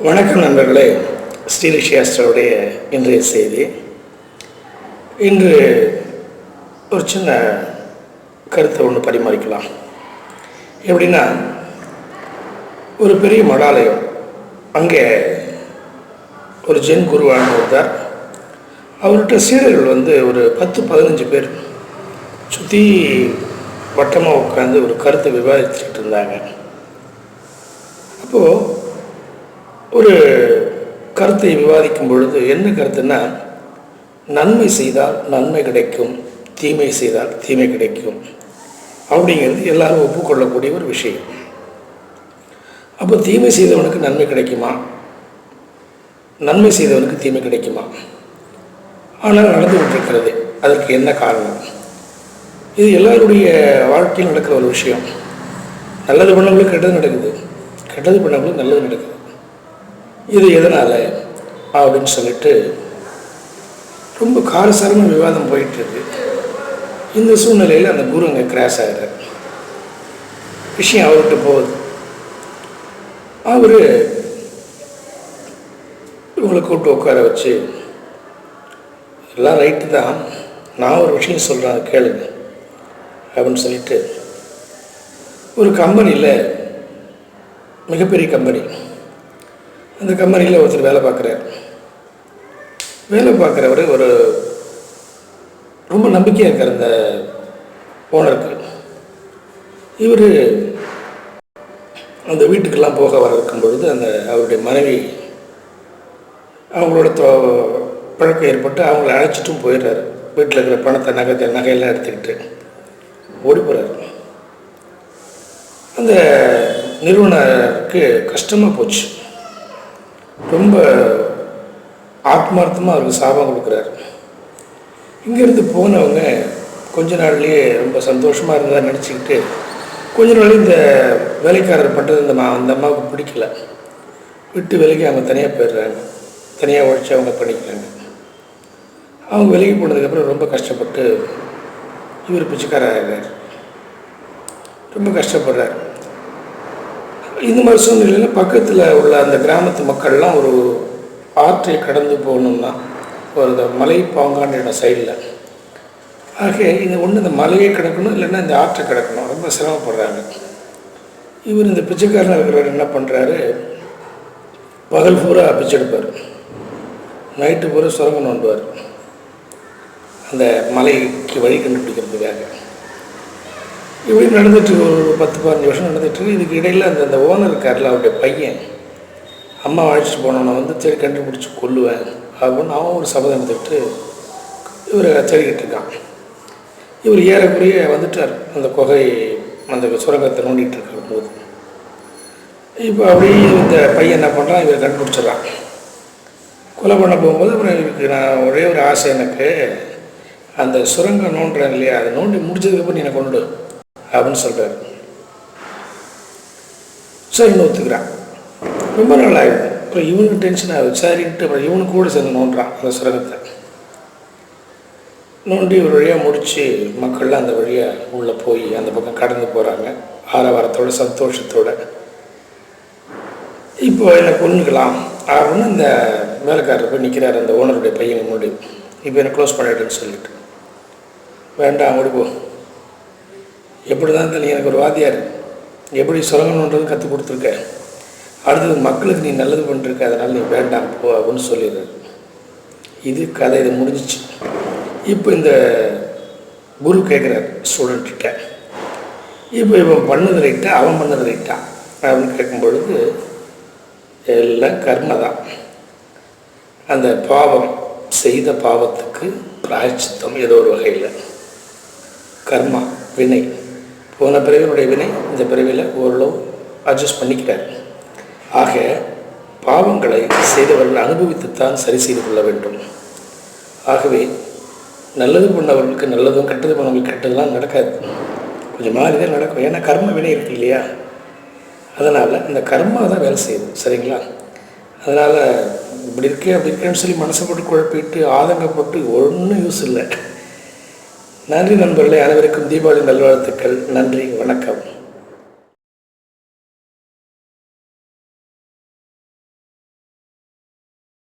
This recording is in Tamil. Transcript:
வணக்கம் நண்பர்களே. ஸ்ரீரிஷியாஸ்டருடைய இன்றைய செய்தி. இன்று ஒரு சின்ன கருத்தை ஒன்று பரிமாறிக்கலாம். எப்படின்னா, ஒரு பெரிய மடாலயம், அங்கே ஒரு ஜென் குருவான ஒருத்தார். அவர்கிட்ட சீடர்கள் ஒரு 10-15 பேர் சுற்றி வட்டமாக உட்காந்து ஒரு கருத்தை விவாதிச்சுக்கிட்டு இருந்தாங்க. அப்போது ஒரு கருத்தை விவாதிக்கும் பொழுது என்ன கருத்துன்னா, நன்மை செய்தால் நன்மை கிடைக்கும், தீமை செய்தால் தீமை கிடைக்கும் அப்படிங்கிறது எல்லாரும் ஒப்புக்கொள்ளக்கூடிய ஒரு விஷயம். அப்போ தீமை செய்தவனுக்கு நன்மை கிடைக்குமா, நன்மை செய்தவனுக்கு தீமை கிடைக்குமா? ஆனால் நடந்து கொண்டிருக்கிறது. அதற்கு என்ன காரணம்? இது எல்லாருடைய வாழ்க்கையில் நடக்கிற ஒரு விஷயம். நல்லது பண்ணவங்களுக்கு கெட்டது நடக்குது, கெட்டது பண்ணவங்களுக்கு நல்லது நடக்குது. இது எதனால் அப்படின்னு சொல்லிட்டு ரொம்ப காரசாரமாக விவாதம் போயிட்டுருக்கு. இந்த சூழ்நிலையில் அந்த குரு அங்கே கிராஸ் ஆகிறார். விஷயம் அவர்கிட்ட போகுது. அவர் இவங்களை கூப்பிட்டு உட்கார வச்சு, எல்லாம் ரைட்டு தான், நான் ஒரு விஷயம் சொல்கிறேன் கேளுங்க அப்படின்னு சொல்லிட்டு, ஒரு கம்பெனியில், மிகப்பெரிய கம்பெனி, அந்த கம்பெனியில் ஒருத்தர் வேலை பார்க்குறார். வேலை பார்க்குறவர் ஒரு ரொம்ப நம்பிக்கையாக இருக்கார் அந்த ஓனருக்கு. இவர் அந்த வீட்டுக்கெல்லாம் போக வர இருக்கும் பொழுது அவருடைய மனைவி அவங்களோட பழக்கம் ஏற்பட்டு அவங்கள அழைச்சிட்டும் போயிடுறாரு. வீட்டில் இருக்கிற பணத்தை நகையெல்லாம் எடுத்துக்கிட்டு ஓடி போகிறார். அந்த நிறுவனருக்கு கஷ்டமாக போச்சு. ரொம்ப ஆத்மார்த்தமாக அவருக்கு சாபம் கொடுக்குறாரு. இங்கேருந்து போனவங்க கொஞ்ச நாள்லேயே ரொம்ப சந்தோஷமாக இருந்ததாக நினச்சிக்கிட்டு, கொஞ்ச நாள் இந்த வேலைக்காரர் பண்ணுறது அந்த அம்மாவுக்கு பிடிக்கல. விட்டு விலகி அவங்க தனியாக போயிடுறாங்க. தனியாக உழைச்சி அவங்க பண்ணிக்கிறாங்க. அவங்க விலகி போனதுக்கப்புறம் ரொம்ப கஷ்டப்பட்டு இவர் பிச்சைக்காரர் ரொம்ப கஷ்டப்படுறார். இந்த மாதிரி சூழ்நிலையில் பக்கத்தில் உள்ள அந்த கிராமத்து மக்கள்லாம் ஒரு ஆற்றை கடந்து போகணும்னா ஒரு மலை பாங்கான இடம் சைடில். ஆக இந்த மலையை கிடக்கணும், இல்லைன்னா இந்த ஆற்றை கிடக்கணும், ரொம்ப சிரமப்படுறாங்க. இவர் இந்த பிச்சைக்காரனாக இருக்கிறவர் என்ன பண்ணுறாரு, பகல் பூரா பிச்சை எடுப்பார், நைட்டு பூரா சுரங்கம் நோண்டுவார் அந்த மலைக்கு வழி கண்டுபிடிக்கிறதுக்காக. இப்படி நடந்துட்டு ஒரு 10-15 வருஷம் நடந்துட்டு. இதுக்கு இடையில் அந்த ஓனர் இருக்கார்ல, அவருடைய பையன், அம்மா அழைச்சிட்டு போனவனை சரி கண்டுபிடிச்சி கொல்லுவேன் அப்படின்னு அவன் ஒரு சபதம் எடுத்துக்கிட்டு இவரை தேடிக்கிட்டு இருக்கான். இவர் ஏறக்குறைய வந்துட்டார் அந்த குகை, அந்த சுரங்கத்தை நோண்டிகிட்டு இருக்கிற போது. இப்போ அப்படி இந்த பையன் என்ன பண்ணுறான், இவரை கண்டுபிடிச்சிட்றான். கொலை பண்ண போகும்போது அப்புறம் இவருக்கு நான் ஒரே ஒரு ஆசை, எனக்கு அந்த சுரங்கம் நோண்டுறேன் இல்லையா, அதை நோண்டி முடிச்சதுக்கப்புறம் நீ என்னை கொண்டு அப்படின்னு சொல்கிறார். சரின்னு ஒத்துக்கிறான். ரொம்ப நாள் ஆகிடுது. அப்புறம் இவனுக்கு டென்ஷன் ஆகுது. சரின்ட்டு அப்புறம் இவனுக்கு கூட சேர்ந்து நோண்டுறான் அந்த சுரங்கத்தை. நோண்டி ஒரு வழியாக முடித்து மக்கள்லாம் அந்த வழியாக உள்ளே போய் அந்த பக்கம் கடந்து போகிறாங்க ஆரவாரத்தோட சந்தோஷத்தோட. இப்போ என்னை கொண்டுக்கலாம் அப்படின்னு அந்த வேலைக்காரர் போய் நிற்கிறார் அந்த ஓனருடைய பையன் முன்னாடி. இப்போ என்னை க்ளோஸ் பண்ணிடுன்னு சொல்லிட்டு, வேண்டாம் ஓடி போ, எப்படி தான் நீ எனக்கு ஒரு வாத்தியார், எப்படி சுரங்கணுன்றது கற்றுக் கொடுத்துருக்க, அடுத்தது மக்களுக்கு நீ நல்லது பண்ணிருக்க, அதனால் நீ வேண்டாம் போ அப்படின்னு சொல்லிடுறாரு. இது கதை, இது முடிஞ்சிச்சு. இப்போ இந்த குரு கேட்குறார் ஸ்டூடெண்ட்கிட்ட, இப்போ இவன் பண்ணது ரைட்டா அவன் பண்ணது ரைட்டா அப்படின்னு கேட்கும் பொழுது, எல்லாம் கர்ம தான். அந்த பாவம் செய்த பாவத்துக்கு பிராயச்சித்தம் ஏதோ ஒரு வகையில் கர்மா, வினை, போன பிறவினுடைய வினை இந்த பிறவியில் ஓரளவு அட்ஜஸ்ட் பண்ணிக்கிறார். ஆக பாவங்களை செய்தவர்கள் அனுபவித்துத்தான் சரி செய்து கொள்ள வேண்டும். ஆகவே நல்லது பண்ணவர்களுக்கு நல்லதும், கெட்டது பண்ணவங்களுக்கு கெட்டதுலாம் நடக்காது, கொஞ்சம் மாறி தான் நடக்கும். ஏன்னா கர்ம வினை இருக்கு இல்லையா, அதனால் இந்த கர்மா தான் வேலை செய்யுது. சரிங்களா? அதனால் இப்படி இருக்கே அப்படி இருக்கேன்னு சொல்லி மனசை போட்டு குழப்பிட்டு ஆதங்கப்பட்டு ஒன்றும் யூஸ் இல்லை. நன்றி நண்பர்களே. அனைவருக்கும் தீபாவளி நல்வாழ்த்துக்கள். நன்றி, வணக்கம்.